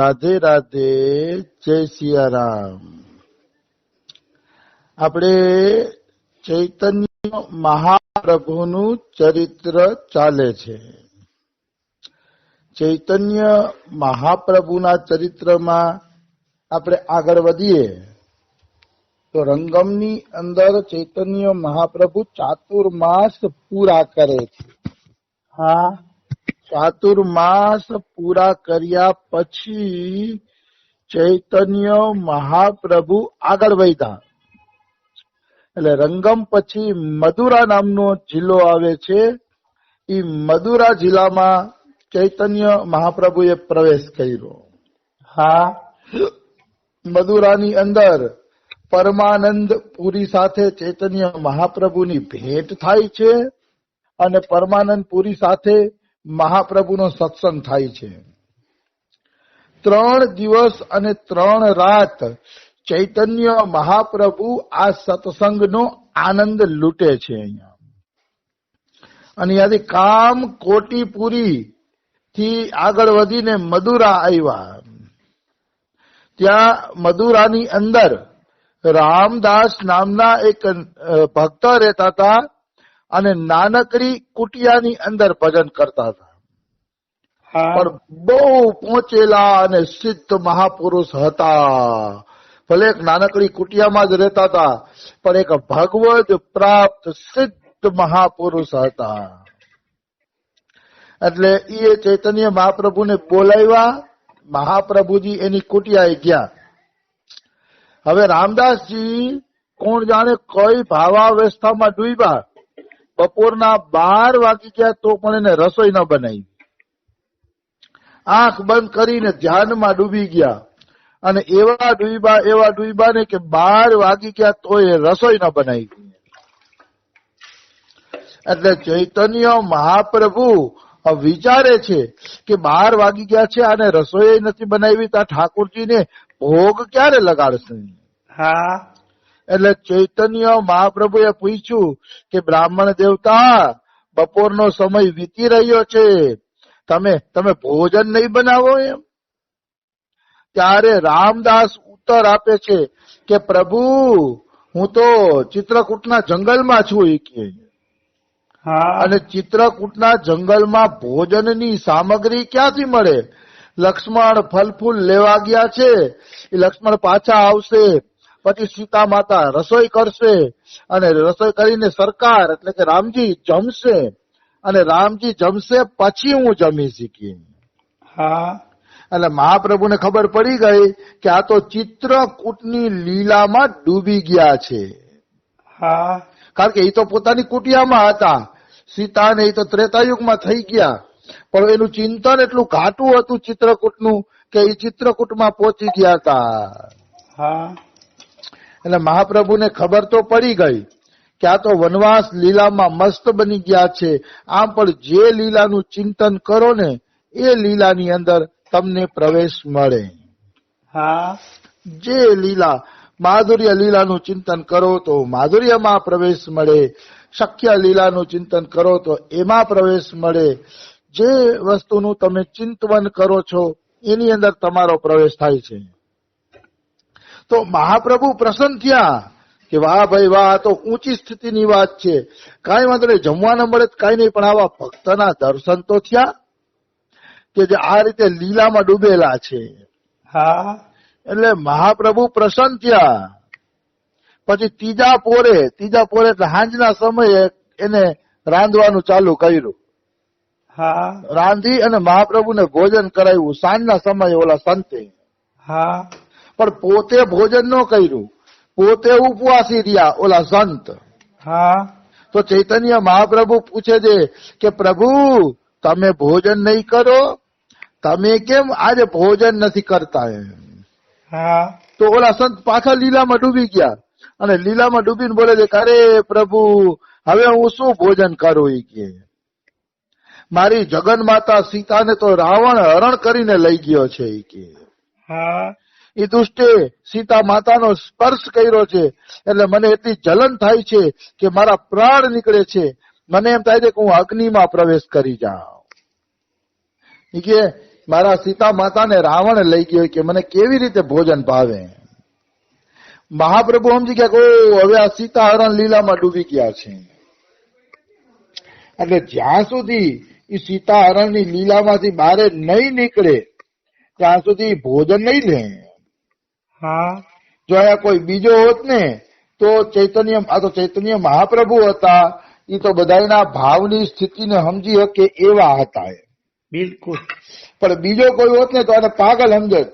રાધે રાધે, જય સિયારામ. આપણે ચૈતન્ય મહાપ્રભુનું ચરિત્ર ચાલે છે. ચૈતન્ય મહાપ્રભુના ચરિત્રમાં આપણે આગળ વધીએ તો રંગમની અંદર ચૈતન્ય મહાપ્રભુ ચાતુર્માસ પૂરા કરે છે. હા, ચાતુર્માસ પૂરા કર્યા પછી ચૈતન્ય મહાપ્રભુ આગળ વધ્યા. એટલે રંગમ પછી મદુરા નામનો જિલ્લો આવે છે. એ મદુરા જિલ્લામાં ચૈતન્ય મહાપ્રભુએ પ્રવેશ કર્યો. હા, મદુરાની અંદર પરમાનંદ પુરી સાથે ચૈતન્ય મહાપ્રભુની ભેટ થાય છે અને પરમાનંદ પુરી સાથે મહાપ્રભુનો સત્સંગ થાય છે. 3 દિવસ અને 3 રાત ચૈતન્ય મહાપ્રભુ આ સત્સંગનો આનંદ લૂંટે છે. અહીંયા અને ત્યાંથી કામ કોટીપુરી થી આગળ વધીને મદુરા આવ્યા. ત્યાં મદુરાની અંદર રામદાસ નામના એક ભક્ત રહેતા હતા અને નાનકડી કુટિયાની અંદર ભજન કરતા હતા. પણ બહુ પહોંચેલા અને સિદ્ધ મહાપુરુષ હતા. ભલે એક નાનકડી કુટિયામાં જ રહેતા હતા પણ એક ભગવદ પ્રાપ્ત સિદ્ધ મહાપુરુષ હતા. એટલે એ ચૈતન્ય મહાપ્રભુને બોલાવ્યા. મહાપ્રભુજી એની કુટિયાએ ગયા. હવે રામદાસજી કોણ જાણે કઈ ભાવાવસ્થામાં ડૂબ્યા. બપોરના 12 વાગી ગયા તો પણ એને રસોઈ ન બનાવી. આંખ બંધ કરીને ધ્યાનમાં ડૂબી ગયા અને એવા ડૂબ્યા ને કે 12 વાગી ગયા તો એ રસોઈ ન બનાવી. એટલે ચૈતન્ય મહાપ્રભુ વિચારે છે કે 12 વાગી ગયા છે અને રસોઈ નથી બનાવી તો ઠાકોરજીને ભોગ ક્યારે લગાડશે. હા, એટલે ચૈતન્ય મહાપ્રભુએ પૂછ્યું કે બ્રાહ્મણ દેવતા, બપોરનો સમય વીતી રહ્યો છે, તમે ભોજન નહીં બનાવો એમ? ત્યારે રામદાસ ઉત્તર આપે છે કે પ્રભુ, હું તો ચિત્રકૂટના જંગલમાં છું. અને ચિત્રકૂટના જંગલમાં ભોજનની સામગ્રી ક્યાંથી મળે? લક્ષ્મણ ફલ ફૂલ લેવા ગયા છે. એ લક્ષ્મણ પાછા આવશે પછી સીતા માતા રસોઈ કરશે અને રસોઈ કરીને સરકાર એટલે કે રામજી જમશે અને રામજી જમશે પછી હું જમી શકી. હા, એટલે મહાપ્રભુને ખબર પડી ગઈ કે આ તો ચિત્રકૂટની લીલામાં ડૂબી ગયા છે. હા, કારણ કે એ તો પોતાની કુટિયામાં હતા. સીતા ને એ તો ત્રેતાયુગમાં થઈ ગયા પણ એનું ચિંતન એટલું ઘાટું હતું ચિત્રકૂટનું કે એ ચિત્રકૂટમાં પહોંચી ગયા હતા. હા, એટલે મહાપ્રભુને ખબર તો પડી ગઈ કે આ તો વનવાસ લીલામાં મસ્ત બની ગયા છે. આમ પણ જે લીલાનું ચિંતન કરો ને એ લીલાની અંદર તમને પ્રવેશ મળે. હા, જે લીલા માધુર્ય લીલાનું ચિંતન કરો તો માધુર્યમાં પ્રવેશ મળે. શક્ય લીલાનું ચિંતન કરો તો એમાં પ્રવેશ મળે. જે વસ્તુનું તમે ચિંતન કરો છો એની અંદર તમારો પ્રવેશ થાય છે. તો મહાપ્રભુ પ્રસન્ન થયા કે વાહ ભાઈ વાહ, તો ઊંચી સ્થિતિની વાત છે. કાંઈ વાંધો નહીં, જમવા ન મળે કાંઈ નહીં, પણ આવા ભક્તના દર્શન તો થયા કે જે આ રીતે લીલામાં ડૂબેલા છે. હા, એટલે મહાપ્રભુ પ્રસન્ન થયા. પછી ત્રીજા પોરે એટલે સાંજના સમયે એને રાંધવાનું ચાલુ કર્યું. હા, રાંધી અને મહાપ્રભુને ભોજન કરાવ્યું સાંજના સમયે ઓલા સંતે. હા, પણ પોતે ભોજન ન કર્યું, પોતે ઉપવાસી રહ્યા ઓલા સંત. હા, તો ચૈતન્ય મહાપ્રભુ પૂછે છે કે પ્રભુ, તમે ભોજન નહીં કરો? તમે કેમ આજે ભોજન નથી કરતા એમ? હા, તો ઓલા સંત પાછા લીલામાં ડૂબી ગયા અને લીલામાં ડૂબીને બોલે છે, અરે પ્રભુ, હવે હું શું ભોજન કરું? કે મારી જગન માતા સીતાને તો રાવણ હરણ કરીને લઈ ગયો છે. કે હા, એ દુષ્ટે સીતા માતાનો સ્પર્શ કર્યો છે એટલે મને એટલી જલન થાય છે કે મારા પ્રાણ નીકળે છે. મને એમ થાય છે કે હું અગ્નિમાં પ્રવેશ કરી જાઉં. કે મારા સીતા માતાને રાવણ લઈ ગયો કે મને કેવી રીતે ભોજન ભાવે. મહાપ્રભુ સમજી ગયા કે હવે આ સીતા હરણ લીલામાં ડૂબી ગયા છે. એટલે જ્યાં સુધી એ સીતા હરણની લીલામાંથી બહાર નહીં નીકળે ત્યાં સુધી ભોજન નહીં લે. હા જો અહીંયા કોઈ બીજો હોત ને તો ચૈતન્ય મહાપ્રભુ હતા. એ તો બધાના ભાવની સ્થિતિને સમજી શકે એવા હતા. બિલકુલ. પણ બીજો કોઈ હોત ને તો આને પાગલ સમજત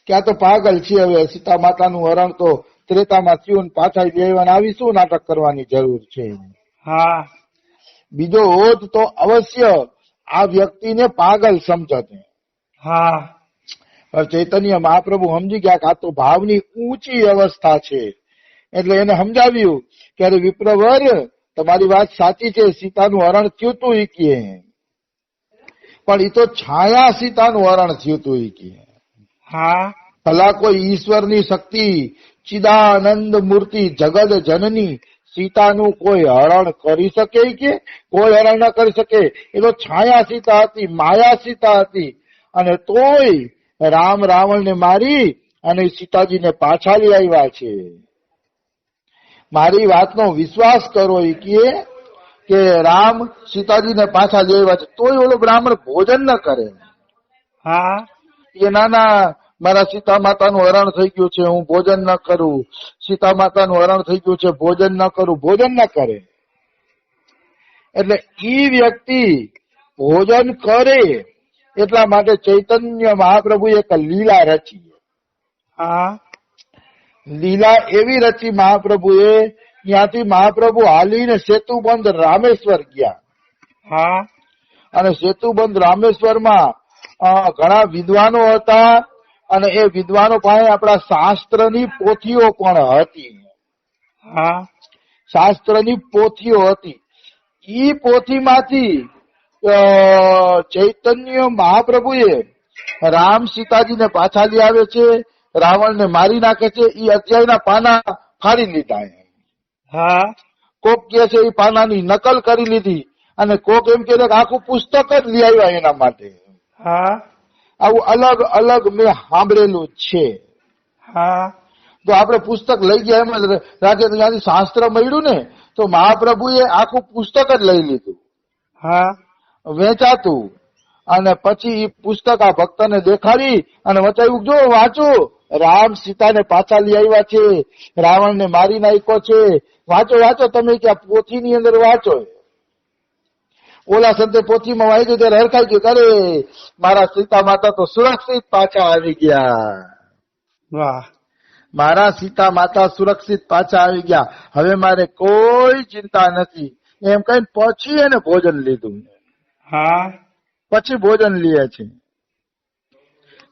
કે આ તો પાગલ છે. હવે સીતા માતાનું હરણ તો ત્રેતામાં થયું, પાછા લેવાના આવી શું નાટક કરવાની જરૂર છે. હા બીજો હોત તો અવશ્ય આ વ્યક્તિને પાગલ સમજત. હા ચૈતન્ય મહાપ્રભુ સમજી ગયા કે આ તો ભાવની ઊંચી અવસ્થા છે. એટલે એને સમજાવ્યું કે અરે વિપ્રવર, તમારી વાત સાચી છે, સીતાનું હરણ થયું તું ઈ કે, પણ એ તો છાયા સીતાનું હરણ થયું તું ઈ કે. હા ભલા કોઈ ઈશ્વરની શક્તિ ચિદાનંદ મૂર્તિ જગદ જનની સીતાનું કોઈ હરણ કરી શકે કે? કોઈ હરણ ન કરી શકે. એ તો છાયા સીતા હતી, માયા સીતા હતી. અને તોય રામ રાવણને મારી અને સીતાજીને પાછા લઈ આવ્યા છે. મારી વાતનો વિશ્વાસ કરો એ કે રામ સીતાજીને પાછા લઈ આવ્યા છે. તોય ઓલો બ્રાહ્મણ ભોજન ન કરે. હા એ નાના મારા સીતા માતાનું હરણ થઈ ગયું છે, હું ભોજન ન કરું. સીતા માતાનું હરણ થઈ ગયું છે, ભોજન ન કરું. ભોજન ન કરે. એટલે ઈ વ્યક્તિ ભોજન કરે એટલા માટે ચૈતન્ય મહાપ્રભુ એક લીલા રચી. હા લીલા એવી રચી મહાપ્રભુએ, ત્યાંથી મહાપ્રભુ હાલીને સેતુબંધ રામેશ્વર ગયા. હા અને સેતુબંધ રામેશ્વરમાં ઘણા વિદ્વાનો હતા. અને એ વિદ્વાનો પાસે આપણા શાસ્ત્રની પોથીઓ પણ હતી. હા શાસ્ત્રની પોથીઓ હતી. ઈ પોથીમાંથી ચૈતન્ય મહાપ્રભુએ રામ સીતાજીને પાછા લઈ આવે છે, રાવણને મારી નાખે છે, ઈ અધ્યાયના પાના ફાડી લીધા. હા કોક કે છે એ પાનાની નકલ કરી લીધી, અને કોક એમ કે આખું પુસ્તક જ લઈ આવ્યા એના માટે. હા આવું અલગ અલગ મેં સાંભળેલું છે. હા તો આપણે પુસ્તક લઈ ગયા એમ રાખે. ત્યાંથી શાસ્ત્ર મળ્યું ને તો મહાપ્રભુએ આખું પુસ્તક જ લઈ લીધું, હા વેચાતું. અને પછી એ પુસ્તક આ ભક્તને દેખાડી અને બતાવ્યું, જો વાંચો, રામ સીતાને પાછા લઈ આવ્યા છે, રાવણને મારી નાખ્યો છે, વાંચો વાંચો તમે. કે આ પોથીની અંદર વાંચો. ઓલા સંતે પોથીમાં વાંચ્યું ત્યારે હરખાઈ ગયું, અરે મારા સીતા માતા તો સુરક્ષિત પાછા આવી ગયા. વાહ. મારા સીતા માતા સુરક્ષિત પાછા આવી ગયા, હવે મારે કોઈ ચિંતા નથી. એમ કઈ પછી એને ભોજન લીધું. હા પછી ભોજન લે છે.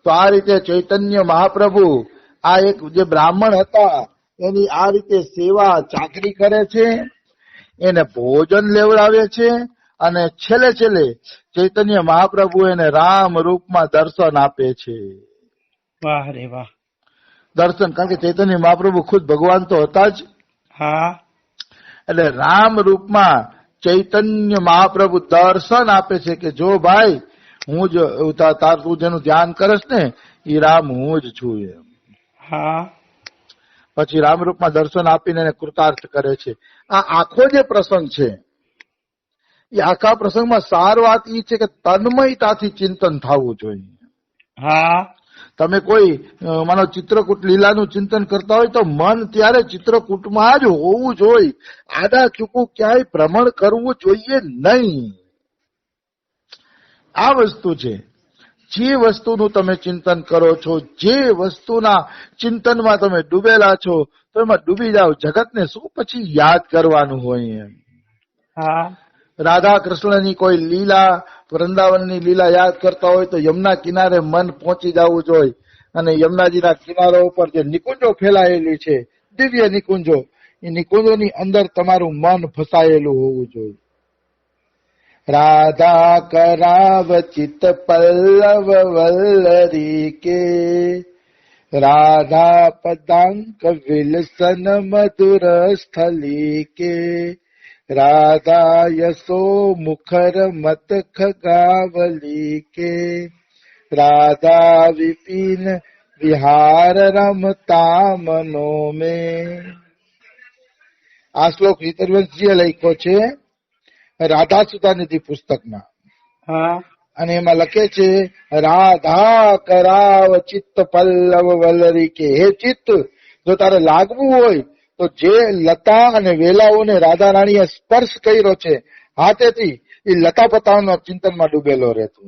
તો આ રીતે ચૈતન્ય મહાપ્રભુ આ એક જે બ્રાહ્મણ હતા એની આ રીતે સેવા ચાકરી કરે છે, એને ભોજન લેવડાવે છે. અને છેલ્લે છેલ્લે ચૈતન્ય મહાપ્રભુ એને રામ રૂપમાં દર્શન આપે છે. વાહ રે વાહ. દર્શન, કારણ કે ચૈતન્ય મહાપ્રભુ ખુદ ભગવાન તો હતા જ. હા એટલે રામ રૂપમાં ચૈતન્ય મહાપ્રભુ દર્શન આપે છે કે જો ભાઈ, હું જ તું જેનું ધ્યાન કરસ ને એ રામ હું જ છું એમ. હા પછી રામ રૂપમાં દર્શન આપીને એને કૃતાર્થ કરે છે. આ આખો જે પ્રસંગ છે એ આખા પ્રસંગમાં સાર વાત એ છે કે તન્મયતાથી ચિંતન થવું જોઈએ. હા તમે કોઈ માનો ચિત્રકૂટ લીલાનું ચિંતન કરતા હોય તો મન ત્યારે ચિત્રકૂટમાં જ હોવું જોઈએ. આડા ચૂકું ક્યાંય ભ્રમણ કરવું જોઈએ નહીં. આ વસ્તુ છે. જે વસ્તુનું તમે ચિંતન કરો છો, જે વસ્તુના ચિંતનમાં તમે ડૂબેલા છો, તો એમાં ડૂબી જાઓ. જગતને શું પછી યાદ કરવાનું હોય એમ. હા રાધા કૃષ્ણની કોઈ લીલા, વૃંદાવનની લીલા યાદ કરતા હોય તો યમુના કિનારે મન પહોંચી જવું જોઈએ. અને યમુનાજીના કિનારા ઉપર જે નિકુંજો ફેલાયેલી છે, દિવ્ય નિકુંજો, એ નિકુંજોની અંદર તમારું મન ફસાયેલું હોવું જોઈએ. રાધા કરાવ ચિત પલ્લવ વલ્લરી કે, રાધા પદાંક વિલસન મધુર સ્થલી કે, રાધા યશો મુખર મત ખગાવલી કે, રાધા વિપિન વિહાર રમતા મનો મેં. આ શ્લોક હિતરવંશજીએ લખ્યો છે રાધા સુધાનિધિ પુસ્તકમાં, હા અને એમાં લખે છે રાધા કરાવ ચિત્ત પલ્લવ વલ્લરી કે, હે ચિત્ત જો તારે લાગવું હોય તો જે લતા અને વેલાઓને રાધા રાણીએ સ્પર્શ કર્યો છે હાથેથી, એ લતા પતાઓના ચિંતનમાં ડૂબેલો રહેતો,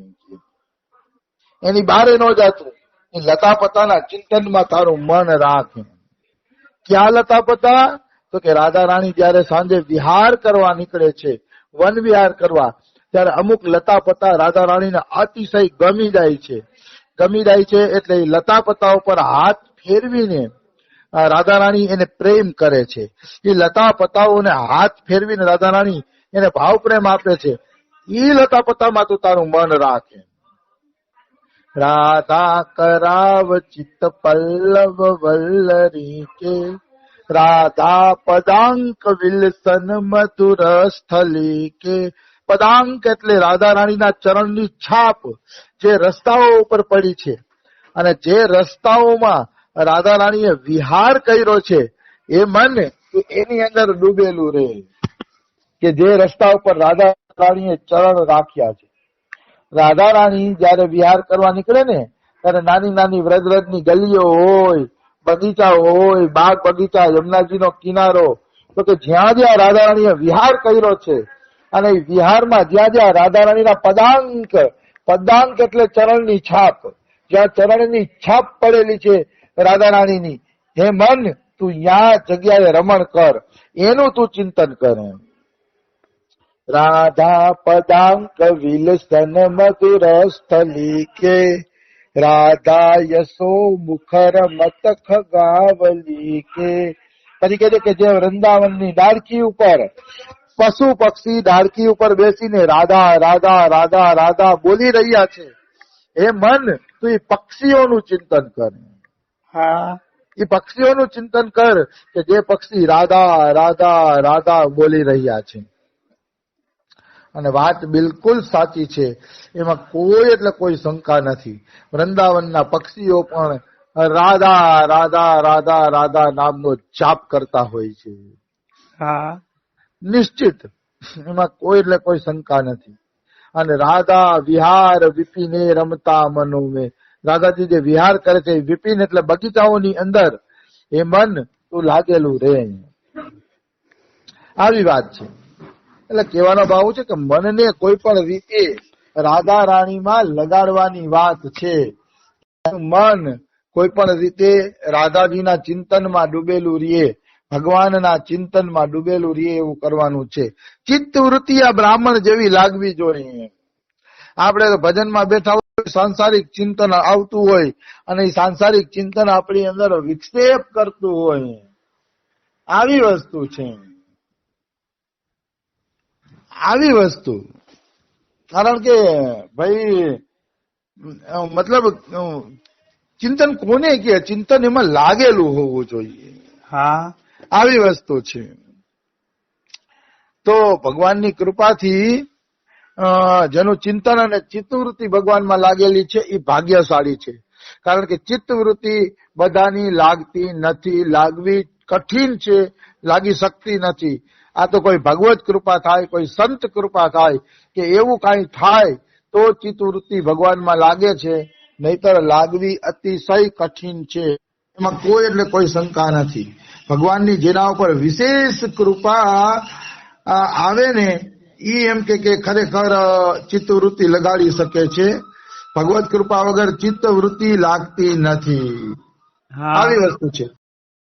એની બારે ન જાતું, એ લતા પતાના ચિંતનમાં તારું મન રાખે. ક્યાં લતા પતા? તો કે રાધા રાણી જયારે સાંજે વિહાર કરવા નીકળે છે, વન વિહાર કરવા, ત્યારે અમુક લતા પતા રાધા રાણીને અતિશય ગમી જાય છે. એટલે એ લતા પતા ઉપર હાથ ફેરવીને રાધા રાણી એને પ્રેમ કરે છે. એ લતા પતાઓને હાથ ફેરવીને રાધા રાણી એને ભાવ પ્રેમ આપે છે. એ લતા પતામાં તું તારું મન રાખે. રાધા કરાવ ચિત્ત પલ્લવ વલ્લરી કે, રાધા પદાંક વિલસન મધુર સ્થલી કે. પદાંક એટલે રાધા રાણીના ચરણની છાપ જે રસ્તાઓ ઉપર પડી છે, અને જે રસ્તાઓમાં રાધા રાણીએ વિહાર કર્યો છે એ મન એની અંદર ડૂબેલું રહે, કે જે રસ્તા ઉપર રાધા રાણીએ ચરણ રાખ્યા છે. રાધા રાણી જયારે વિહાર કરવા નીકળે ને ત્યારે નાની નાની વ્રજની ગલીઓ હોય, બગીચા હોય, બાગ બગીચા, યમુનાજીનો કિનારો, તો કે જ્યાં જ્યાં રાધા રાણીએ વિહાર કર્યો છે, અને એ વિહારમાં જ્યાં જ્યાં રાધા રાણીના પદાંક એટલે ચરણની છાપ, જ્યાં ચરણની છાપ પડેલી છે રાધા રાણીની, હે મન તું યા જગ્યાએ રમણ કર, એનું તું ચિંતન કર. રાધા પદાંક વિલસન મધુર સ્થલી કે, રાધા યશો મુખર મત ખગાવલી કે. પછી કહે છે કે જે વૃંદાવનની ડાળખી ઉપર પશુ પક્ષી ડાળખી ઉપર બેસીને રાધા રાધા રાધા રાધા બોલી રહ્યા છે, હે મન તું એ પક્ષીઓનું ચિંતન કર. હા એ પક્ષીઓનું ચિંતન કર કે જે પક્ષી રાધા રાધા રાધા બોલી રહ્યા છે. અને વાત બિલકુલ સાચી છે, એમાં કોઈ એટલે કોઈ શંકા નથી. વૃંદાવનના પક્ષીઓ પણ રાધા રાધા રાધા રાધા નામનો જાપ કરતા હોય છે, હા નિશ્ચિત, એમાં કોઈ એટલે કોઈ શંકા નથી. અને રાધા વિહાર વિપિને રમતા મનો મેં, રાધાજી જે વિહાર કરે છે વિપિન એટલે બગીચાઓની અંદર, એ મન તું લાગેલું રે. આવી વાત છે. એટલે કહેવાનો ભાવ છે કે મનને કોઈ પણ રીતે રાધા રાણીમાં લગાડવાની વાત છે. મન કોઈ પણ રીતે રાધાજીના ચિંતનમાં ડૂબેલું રહીએ, ભગવાનના ચિંતનમાં ડૂબેલું રહીએ એવું કરવાનું છે. ચિત્ત વૃત્તિ આ બ્રાહ્મણ જેવી લાગવી જોઈએ. આપણે ભજનમાં બેઠા હોય, સાંસારિક ચિંતન આવતું હોય, અને એ સાંસારિક ચિંતન આપણી અંદર વિક્ષેપ કરતું હોય, આવી વસ્તુ છે, આવી વસ્તુ. કારણ કે ભાઈ મતલબ ચિંતન કોને કે, ચિંતન એમાં લાગેલું હોવું જોઈએ, હા આવી વસ્તુ છે. તો ભગવાનની કૃપાથી જેનું ચિંતન અને ચિત્તવૃત્તિ ભગવાનમાં લાગેલી છે એ ભાગ્યશાળી છે. કારણ કે ચિત્તવૃત્તિ બધાની લાગતી નથી, લાગવી કઠિન છે, લાગી શકતી નથી. આ તો કોઈ ભગવત કૃપા થાય, કોઈ સંત કૃપા થાય કે એવું કઈ થાય તો ચિત્તવૃત્તિ ભગવાનમાં લાગે છે, નહીતર લાગવી અતિશય કઠિન છે. એમાં કોઈ એટલે કોઈ શંકા નથી. ભગવાનની જેના ઉપર વિશેષ કૃપા આવે ને ઈ એમ કે ખરેખર ચિત્તવૃત્તિ લગાડી શકે છે. ભગવત કૃપા વગર ચિત્તવૃત્તિ લાગતી નથી, આવી વસ્તુ છે.